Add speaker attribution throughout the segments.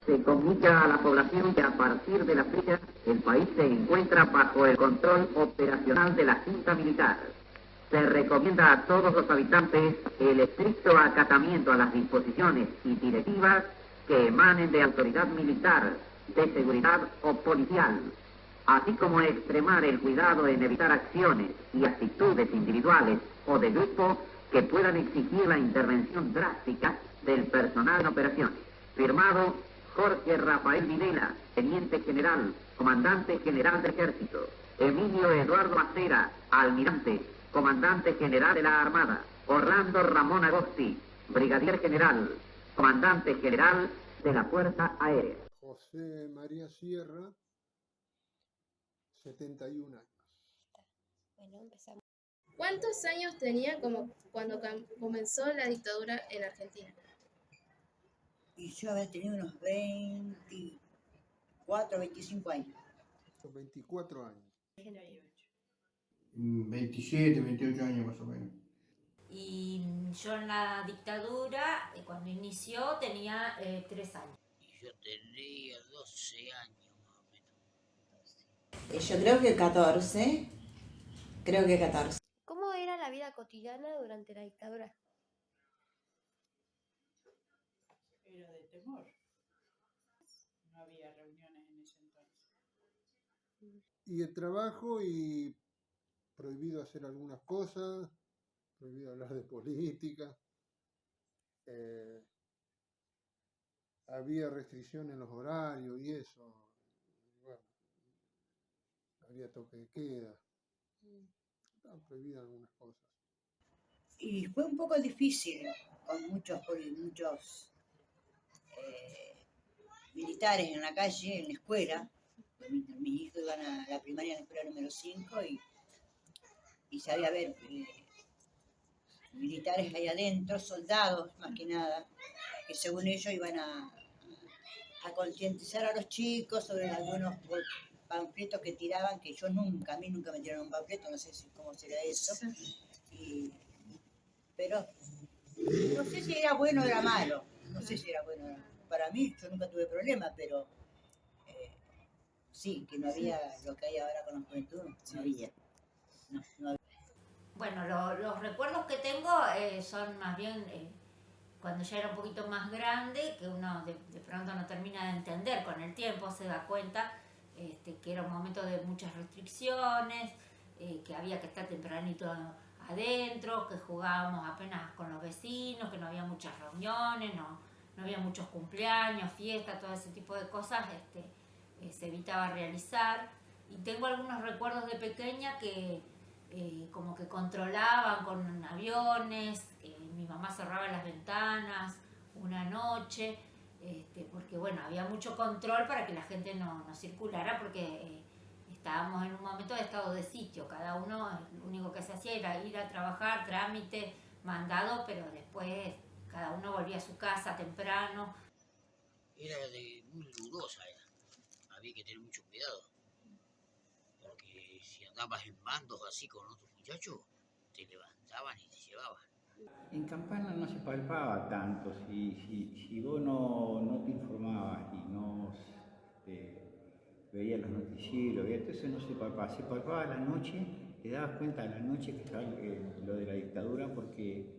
Speaker 1: Se comunica a la población que a partir de la fecha el país se encuentra bajo el control operacional de la Junta Militar. Se recomienda a todos los habitantes el estricto acatamiento a las disposiciones y directivas que emanen de autoridad militar, de seguridad o policial, así como extremar el cuidado en evitar acciones y actitudes individuales o de grupo que puedan exigir la intervención drástica del personal en operaciones. Firmado Jorge Rafael Videla, Teniente General, Comandante General del Ejército. Emilio Eduardo Macera, Almirante, Comandante General de la Armada. Orlando Ramón Agosti, Brigadier General, Comandante General de la Fuerza Aérea.
Speaker 2: José María Sierra, 71 años.
Speaker 3: Bueno, empezamos.
Speaker 4: ¿Cuántos años tenía cuando comenzó la dictadura en Argentina?
Speaker 5: Y yo había tenido unos 24, 25 años.
Speaker 2: 24 años.
Speaker 6: 27, 28 años más o menos.
Speaker 7: Y yo en la dictadura, cuando inició, tenía 3 años.
Speaker 8: Y yo tenía 12 años más o menos.
Speaker 5: Yo creo que 14.
Speaker 3: ¿Cómo era la vida cotidiana durante la dictadura?
Speaker 9: Era de temor. No había reuniones en ese entonces.
Speaker 2: Y el trabajo y prohibido hacer algunas cosas, prohibido hablar de política. Había restricciones en los horarios y eso. Bueno, había toque de queda. Estaban prohibidas algunas cosas.
Speaker 5: Y fue un poco difícil con muchos militares en la calle, en la escuela. Mis hijos iban a la primaria en la escuela número 5 y sabía ver militares ahí adentro, soldados más que nada, que según ellos iban a concientizar a los chicos sobre algunos panfletos que tiraban, que a mí nunca me tiraron un panfleto, no sé cómo será eso. Pero no sé si era bueno o era malo, Para mí, yo nunca tuve problemas, pero sí, que no había lo que hay ahora con la juventud, no había. No había.
Speaker 7: Bueno, los recuerdos que tengo son más bien cuando ya era un poquito más grande, que uno de pronto no termina de entender con el tiempo, se da cuenta que era un momento de muchas restricciones, que había que estar tempranito adentro, que jugábamos apenas con los vecinos, que no había muchas reuniones, no había muchos cumpleaños, fiestas, todo ese tipo de cosas se evitaba realizar. Y tengo algunos recuerdos de pequeña que como que controlaban con aviones, mi mamá cerraba las ventanas una noche, porque bueno, había mucho control para que la gente no circulara, porque estábamos en un momento de estado de sitio, cada uno, lo único que se hacía era ir a trabajar, trámite, mandado, pero después cada uno volvía a su casa temprano.
Speaker 8: Era muy rigurosa, había que tener mucho cuidado, porque si andabas en bandos así con otros muchachos, te levantaban y te llevaban.
Speaker 6: En Campana no se palpaba tanto, si vos no te informabas y no veías los noticieros, entonces no se palpaba a la noche, te dabas cuenta a la noche que estaba lo de la dictadura porque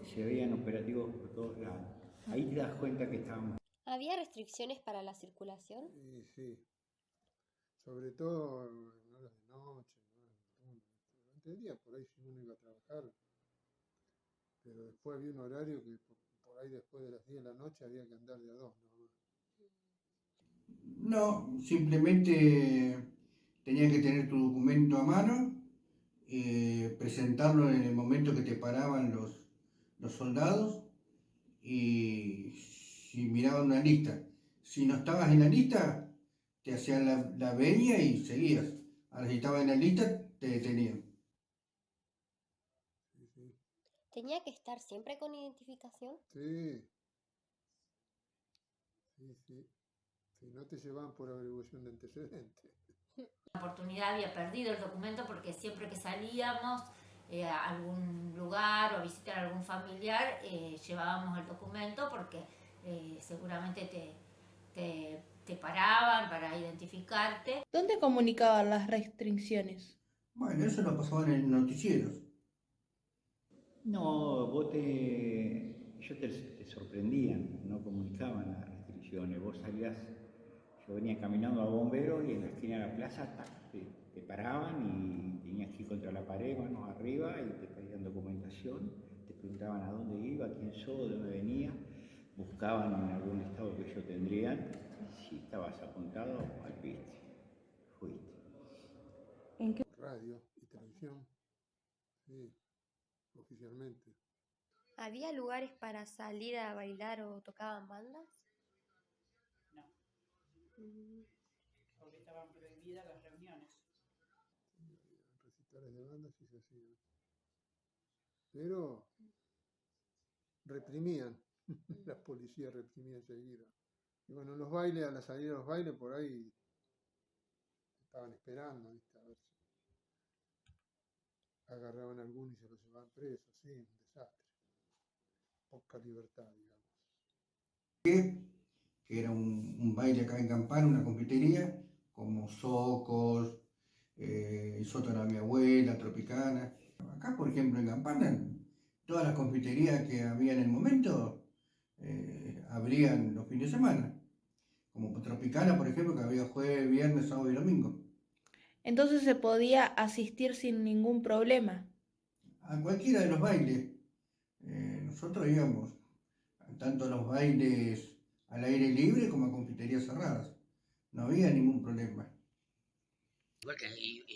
Speaker 6: se veían operativos por todos lados. Ahí te das cuenta que estábamos.
Speaker 3: ¿Había restricciones para la circulación?
Speaker 2: Sí. Sobre todo en horas de noche, ¿no? Durante el día por ahí si uno iba a trabajar, pero después había un horario que por ahí después de las 10 de la noche había que andar de a dos, ¿no?
Speaker 6: No, simplemente tenías que tener tu documento a mano, presentarlo en el momento que te paraban los soldados y si miraban una lista. Si no estabas en la lista, te hacían la venia y seguías. Ahora si estabas en la lista, te detenían.
Speaker 2: Sí.
Speaker 3: ¿Tenía que estar siempre con identificación?
Speaker 2: Sí. Si no te llevaban por averiguación de antecedentes.
Speaker 7: La oportunidad había perdido el documento porque siempre que salíamos a algún lugar o a visitar a algún familiar llevábamos el documento porque seguramente te paraban para identificarte.
Speaker 10: ¿Dónde comunicaban las restricciones?
Speaker 11: Bueno, eso lo pasaban en noticieros.
Speaker 6: No, ellos te sorprendían, no comunicaban las restricciones. Vos salías, yo venía caminando a bomberos y en la esquina de la plaza te paraban y tenías que ir contra la pared, manos arriba, y te pedían documentación, te preguntaban a dónde iba, quién sos, de dónde venía, buscaban en algún estado que ellos tendrían, si estabas apuntado, volviste, fuiste.
Speaker 10: ¿En qué?
Speaker 2: Radio y televisión, sí, oficialmente.
Speaker 3: ¿Había lugares para salir a bailar o tocaban bandas?
Speaker 9: No,
Speaker 3: Mm,
Speaker 9: porque estaban prohibidas las reuniones.
Speaker 2: Sí, había recitales de bandas y se hacían. Pero reprimían, las policías reprimían enseguida. Y bueno, los bailes, a la salida de los bailes, por ahí estaban esperando, ¿viste? A ver si agarraban a alguno y se lo llevaban preso, sí, un desastre. Poca libertad, digamos.
Speaker 11: Que era un baile acá en Campana, una confitería, como Socos, el sótano de mi abuela, Tropicana. Acá, por ejemplo, en Campana, todas las confiterías que había en el momento abrían los fines de semana. Como Tropicana, por ejemplo, que había jueves, viernes, sábado y domingo.
Speaker 10: Entonces se podía asistir sin ningún problema.
Speaker 11: A cualquiera de los bailes. Nosotros íbamos tanto a los bailes al aire libre como a confiterías cerradas. No había ningún problema.
Speaker 8: Igual que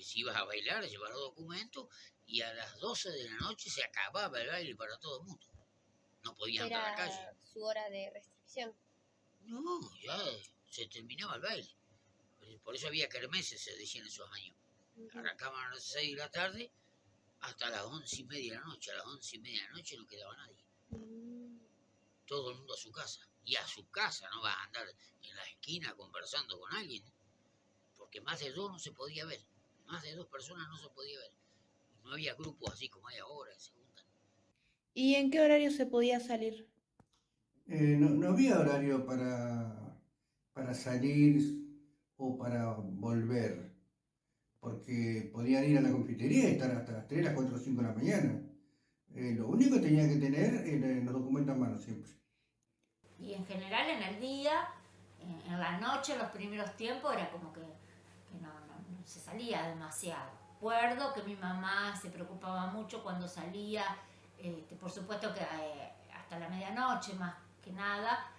Speaker 8: si ibas a bailar, llevar los documentos y a las 12 de la noche se acababa el baile para todo el mundo. No podías andar a la calle.
Speaker 3: Era su hora de restricción.
Speaker 8: No, ya se terminaba el baile. Por eso había kermeses, se decía en esos años. Arrancaban a las 6 de la tarde hasta las 11:30 de la noche. A las 11:30 de la noche no quedaba nadie. Todo el mundo a su casa. Y a su casa, no vas a andar en la esquina conversando con alguien. Porque más de dos no se podía ver. Más de 2 personas no se podía ver. No había grupos así como hay ahora, que se juntan.
Speaker 10: ¿Y en qué horario se podía salir?
Speaker 11: No había horario para salir o para volver, porque podían ir a la confitería y estar hasta las 3, las 4 o 5 de la mañana. Lo único que tenía que tener eran los documentos a mano siempre.
Speaker 7: Y en general en el día, en la noche, los primeros tiempos, era como que no se salía demasiado. Recuerdo que mi mamá se preocupaba mucho cuando salía, por supuesto que hasta la medianoche más que nada,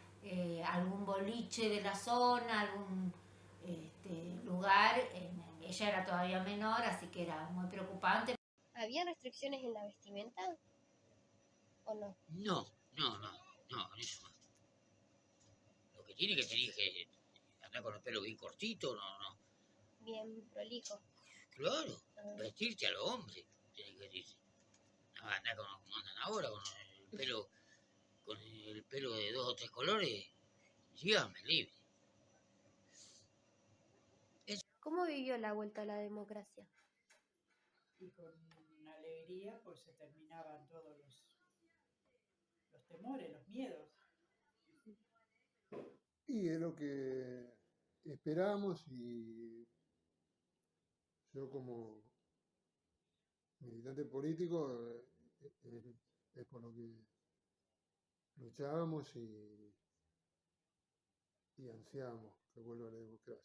Speaker 7: algún boliche de la zona, algún lugar. Ella era todavía menor, así que era muy preocupante.
Speaker 3: ¿Había restricciones en la vestimenta? ¿O no?
Speaker 8: No, eso no. Lo que tenés que andar con el pelo bien cortito, no.
Speaker 3: Bien prolijo.
Speaker 8: Claro, vestirte a los hombres, tenés que vestirse. No andar como andan ahora, con el pelo de 2 o 3 colores, dígame libre.
Speaker 3: ¿Cómo vivió la vuelta a la democracia?
Speaker 9: Y con alegría, pues se terminaban todos los temores, los miedos.
Speaker 2: Y es lo que esperamos, y yo como militante político es por lo que luchábamos y ansiamos que vuelva la democracia.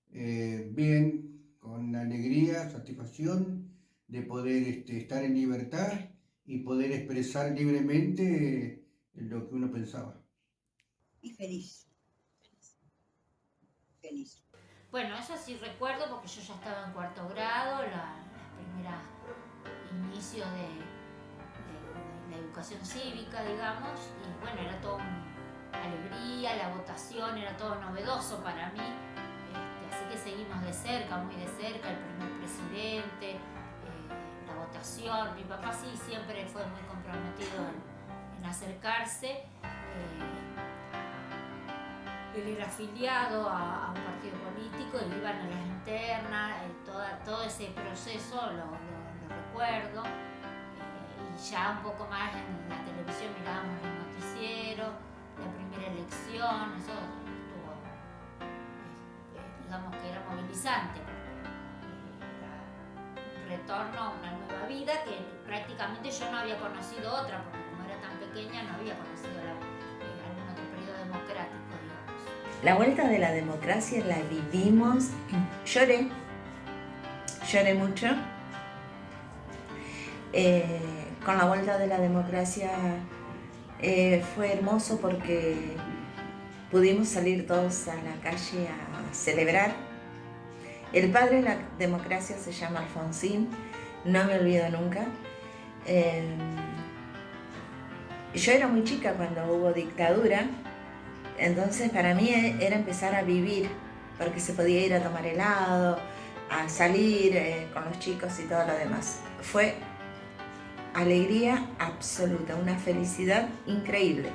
Speaker 11: Bien, con alegría, satisfacción de poder estar en libertad y poder expresar libremente lo que uno pensaba.
Speaker 5: Y feliz.
Speaker 7: Bueno, eso sí recuerdo porque yo ya estaba en 4º grado, las primeras inicios de la educación cívica, digamos, y bueno, era todo alegría, la votación, era todo novedoso para mí, así que seguimos de cerca, muy de cerca, el primer presidente, la votación. Mi papá sí siempre fue muy comprometido en acercarse. Él era afiliado a un partido político y iban a las internas, todo ese proceso lo recuerdo. Y ya un poco más en la televisión mirábamos el noticiero, la primera elección revolución, eso estuvo, digamos que era movilizante, era un retorno a una nueva vida que prácticamente yo no había conocido otra, porque como era tan pequeña no había conocido algún otro periodo democrático, digamos.
Speaker 12: La vuelta de la democracia la vivimos, lloré mucho. Con la vuelta de la democracia fue hermoso porque pudimos salir todos a la calle a celebrar. El padre de la democracia se llama Alfonsín, no me olvido nunca. Yo era muy chica cuando hubo dictadura, entonces para mí era empezar a vivir, porque se podía ir a tomar helado, a salir con los chicos y todo lo demás. Fue alegría absoluta, una felicidad increíble.